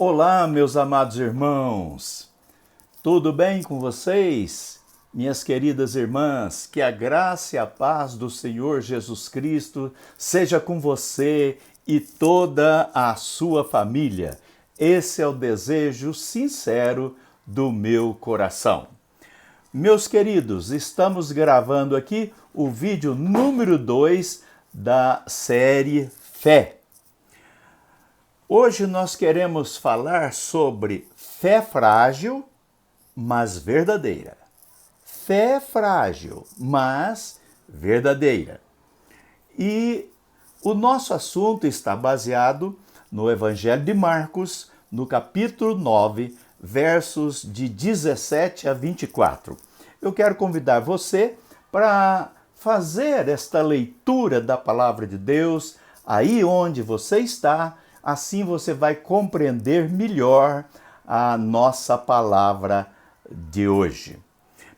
Olá, meus amados irmãos, tudo bem com vocês? Minhas queridas irmãs, que a graça e a paz do Senhor Jesus Cristo seja com você e toda a sua família. Esse é o desejo sincero do meu coração. Meus queridos, estamos gravando aqui o vídeo número 2 da série Fé. Hoje nós queremos falar sobre fé frágil, mas verdadeira. Fé frágil, mas verdadeira. E o nosso assunto está baseado no Evangelho de Marcos, no capítulo 9, versos de 17 a 24. Eu quero convidar você para fazer esta leitura da palavra de Deus aí onde você está. Assim você vai compreender melhor a nossa palavra de hoje.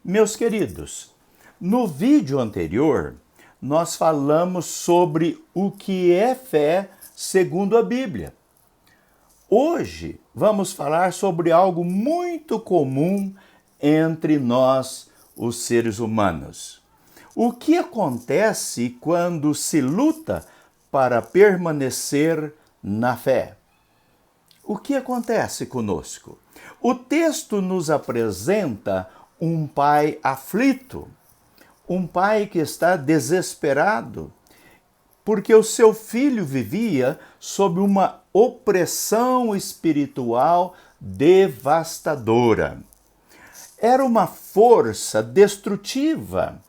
Meus queridos, no vídeo anterior, nós falamos sobre o que é fé segundo a Bíblia. Hoje, vamos falar sobre algo muito comum entre nós, os seres humanos. O que acontece quando se luta para permanecer na fé? O que acontece conosco? O texto nos apresenta um pai aflito, um pai que está desesperado, porque o seu filho vivia sob uma opressão espiritual devastadora. Era uma força destrutiva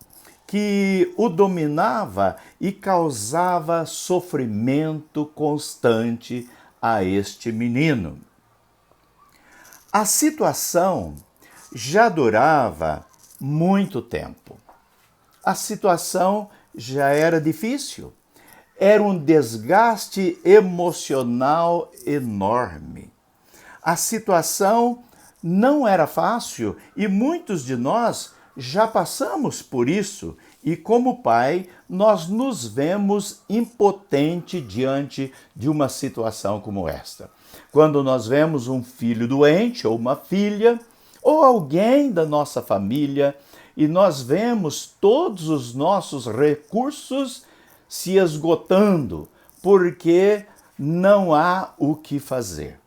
que o dominava e causava sofrimento constante a este menino. A situação já durava muito tempo. A situação já era difícil. Era um desgaste emocional enorme. A situação não era fácil e muitos de nós já passamos por isso e, como pai, nós nos vemos impotentes diante de uma situação como esta. Quando nós vemos um filho doente ou uma filha ou alguém da nossa família e nós vemos todos os nossos recursos se esgotando porque não há o que fazer.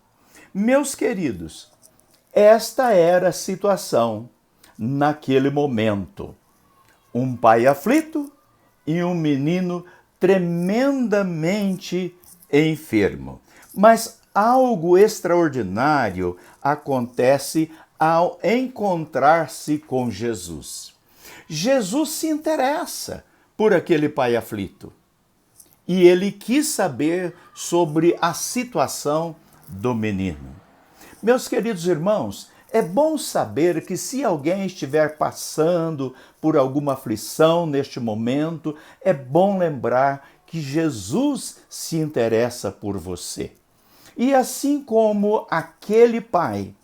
Meus queridos, esta era a situação naquele momento. Um pai aflito e um menino tremendamente enfermo. Mas algo extraordinário acontece ao encontrar-se com Jesus. Jesus se interessa por aquele pai aflito e ele quis saber sobre a situação do menino. Meus queridos irmãos, é bom saber que se alguém estiver passando por alguma aflição neste momento, é bom lembrar que Jesus se interessa por você. E assim como aquele pai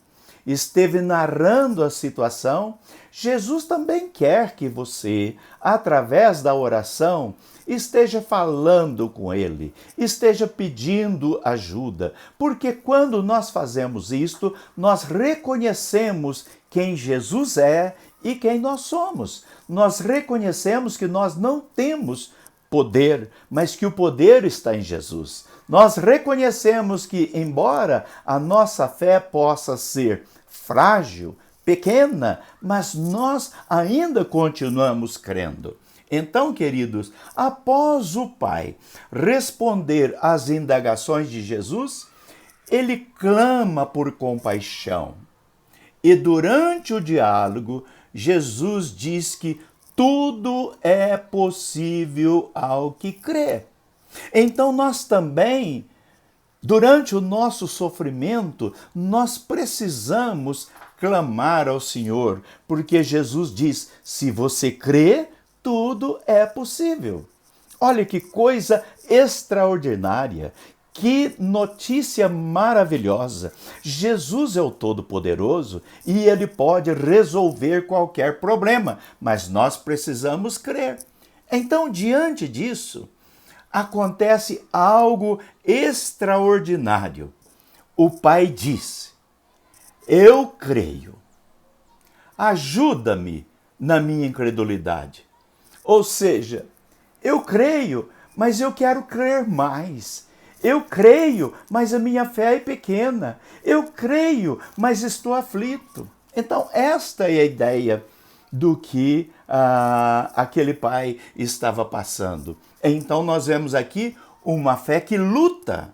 esteve narrando a situação, Jesus também quer que você, através da oração, esteja falando com ele, esteja pedindo ajuda, porque quando nós fazemos isto, nós reconhecemos quem Jesus é e quem nós somos. Nós reconhecemos que nós não temos poder, mas que o poder está em Jesus. Nós reconhecemos que, embora a nossa fé possa ser frágil, pequena, mas nós ainda continuamos crendo. Então, queridos, após o pai responder às indagações de Jesus, ele clama por compaixão. E durante o diálogo, Jesus diz que tudo é possível ao que crê. Então, nós também, durante o nosso sofrimento, nós precisamos clamar ao Senhor, porque Jesus diz: se você crê, tudo é possível. Olha que coisa extraordinária, que notícia maravilhosa. Jesus é o Todo-Poderoso e ele pode resolver qualquer problema, mas nós precisamos crer. Então, diante disso, acontece algo extraordinário. o pai disse: eu creio, ajuda-me na minha incredulidade. Ou seja, eu creio, mas eu quero crer mais. Eu creio, mas a minha fé é pequena. Eu creio, mas estou aflito. Então, esta é a ideia do que aquele pai estava passando. Então, nós vemos aqui uma fé que luta,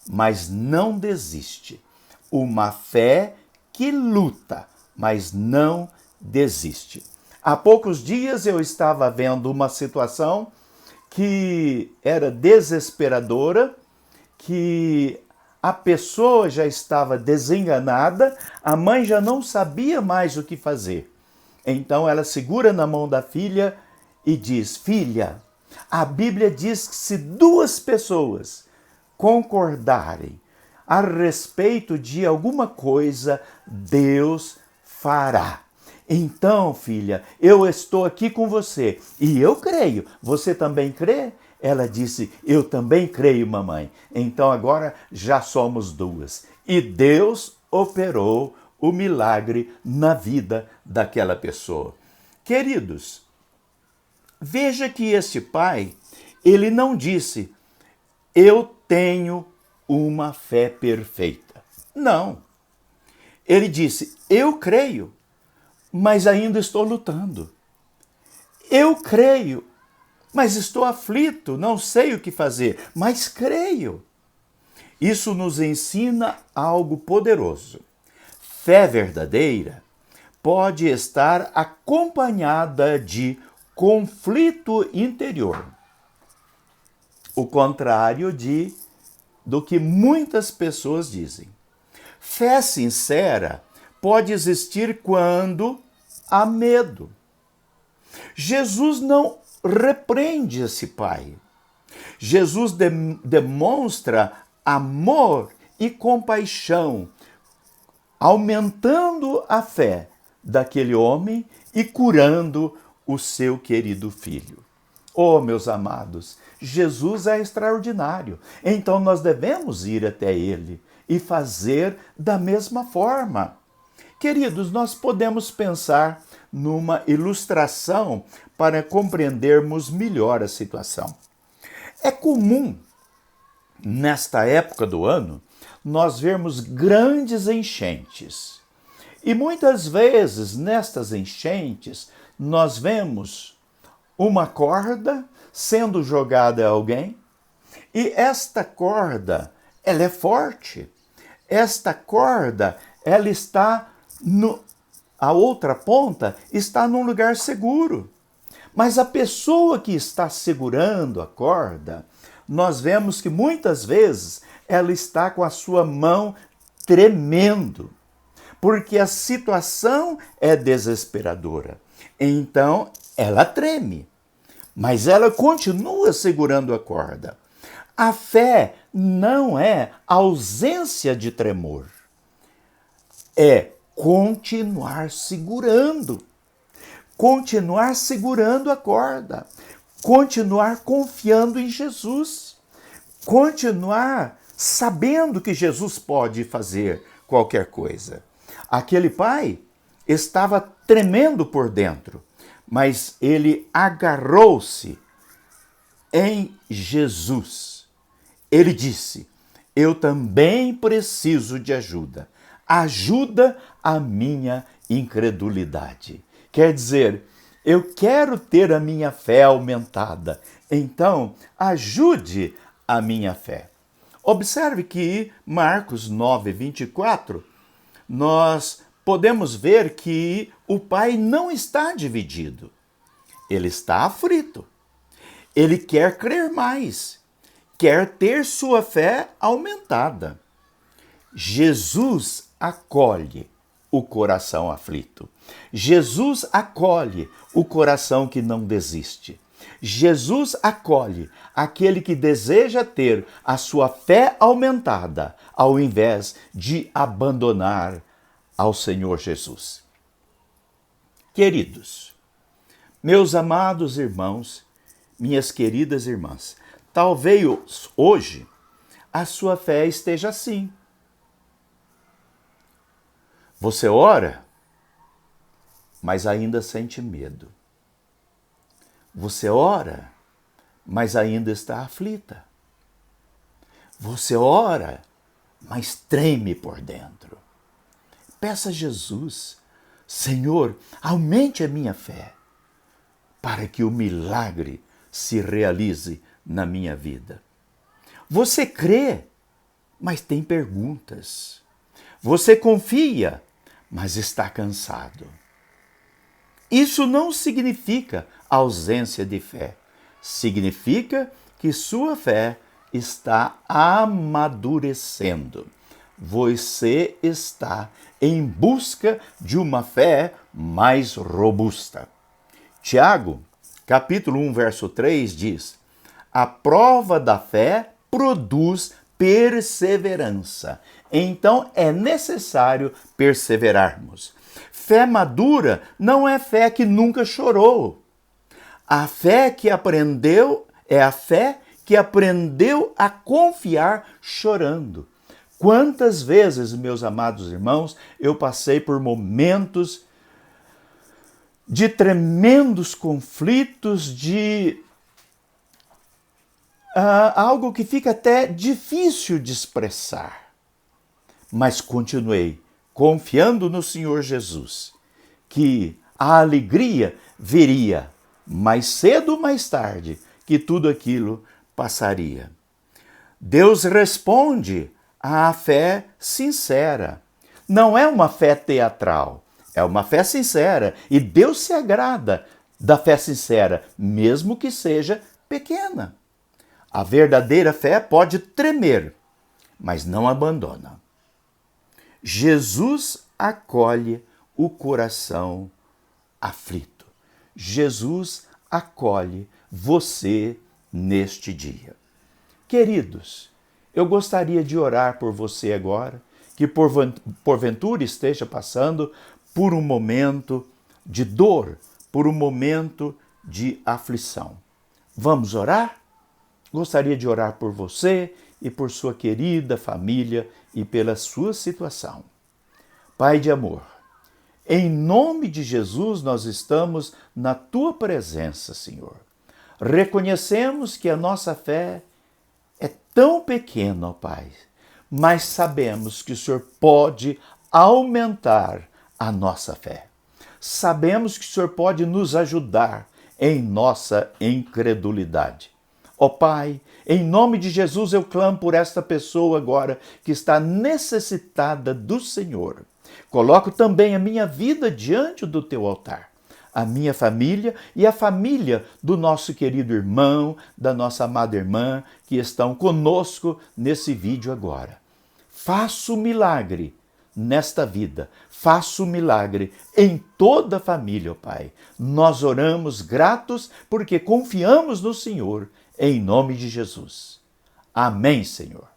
mas não desiste. Uma fé que luta, mas não desiste. Há poucos dias eu estava vendo uma situação que era desesperadora, que a pessoa já estava desenganada, a mãe já não sabia mais o que fazer. Então ela segura na mão da filha e diz: filha, a Bíblia diz que se duas pessoas concordarem a respeito de alguma coisa, Deus fará. Então, filha, eu estou aqui com você e eu creio. Você também crê? Ela disse: eu também creio, mamãe. Então agora já somos duas. E Deus operou o milagre na vida daquela pessoa. Queridos, veja que este pai, ele não disse: eu tenho uma fé perfeita. Não. Ele disse: eu creio, mas ainda estou lutando. Eu creio, mas estou aflito, não sei o que fazer, mas creio. Isso nos ensina algo poderoso. Fé verdadeira pode estar acompanhada de conflito interior. O contrário do que muitas pessoas dizem. Fé sincera pode existir quando há medo. Jesus não repreende esse pai. Jesus demonstra amor e compaixão, aumentando a fé daquele homem e curando o seu querido filho. Oh, meus amados, Jesus é extraordinário. Então nós devemos ir até ele e fazer da mesma forma. Queridos, nós podemos pensar numa ilustração para compreendermos melhor a situação. É comum, nesta época do ano, nós vermos grandes enchentes. E muitas vezes, nestas enchentes, nós vemos uma corda sendo jogada a alguém, e esta corda, ela é forte. Esta corda, ela está a outra ponta está num lugar seguro. Mas a pessoa que está segurando a corda, nós vemos que muitas vezes ela está com a sua mão tremendo, porque a situação é desesperadora. Então, ela treme, mas ela continua segurando a corda. A fé não é ausência de tremor, é continuar segurando a corda, continuar confiando em Jesus, continuar sabendo que Jesus pode fazer qualquer coisa. Aquele pai estava tremendo por dentro, mas ele agarrou-se em Jesus. Ele disse: eu também preciso de ajuda. Ajuda a minha incredulidade. Quer dizer, eu quero ter a minha fé aumentada. Então, ajude a minha fé. Observe que Marcos 9:24, nós podemos ver que o pai não está dividido. Ele está aflito. Ele quer crer mais. Quer ter sua fé aumentada. Jesus acolhe o coração aflito. Jesus acolhe o coração que não desiste. Jesus acolhe aquele que deseja ter a sua fé aumentada, ao invés de abandonar ao Senhor Jesus. Queridos, meus amados irmãos, minhas queridas irmãs, talvez hoje a sua fé esteja assim. Você ora, mas ainda sente medo. Você ora, mas ainda está aflita. Você ora, mas treme por dentro. Peça a Jesus, Senhor, aumente a minha fé, para que o milagre se realize na minha vida. Você crê, mas tem perguntas. Você confia, mas está cansado. Isso não significa ausência de fé. Significa que sua fé está amadurecendo. Você está em busca de uma fé mais robusta. Tiago, capítulo 1, verso 3 diz: a prova da fé produz perseverança. Então é necessário perseverarmos. Fé madura não é fé que nunca chorou. A fé que aprendeu é a fé que aprendeu a confiar chorando. Quantas vezes, meus amados irmãos, eu passei por momentos de tremendos conflitos, de algo que fica até difícil de expressar. Mas continuei confiando no Senhor Jesus, que a alegria viria mais cedo ou mais tarde, que tudo aquilo passaria. Deus responde à fé sincera. Não é uma fé teatral, é uma fé sincera. E Deus se agrada da fé sincera, mesmo que seja pequena. A verdadeira fé pode tremer, mas não abandona. Jesus acolhe o coração aflito. Jesus acolhe você neste dia. Queridos, eu gostaria de orar por você agora, que porventura esteja passando por um momento de dor, por um momento de aflição. Vamos orar? Gostaria de orar por você e por sua querida família e pela sua situação. Pai de amor, em nome de Jesus nós estamos na tua presença, Senhor. Reconhecemos que a nossa fé é tão pequena, ó Pai, mas sabemos que o Senhor pode aumentar a nossa fé. Sabemos que o Senhor pode nos ajudar em nossa incredulidade. Ó Pai, em nome de Jesus eu clamo por esta pessoa agora que está necessitada do Senhor. Coloco também a minha vida diante do teu altar, a minha família e a família do nosso querido irmão, da nossa amada irmã que estão conosco nesse vídeo agora. Faça o milagre nesta vida, faça o milagre em toda a família, ó Pai. Nós oramos gratos porque confiamos no Senhor, em nome de Jesus. Amém, Senhor.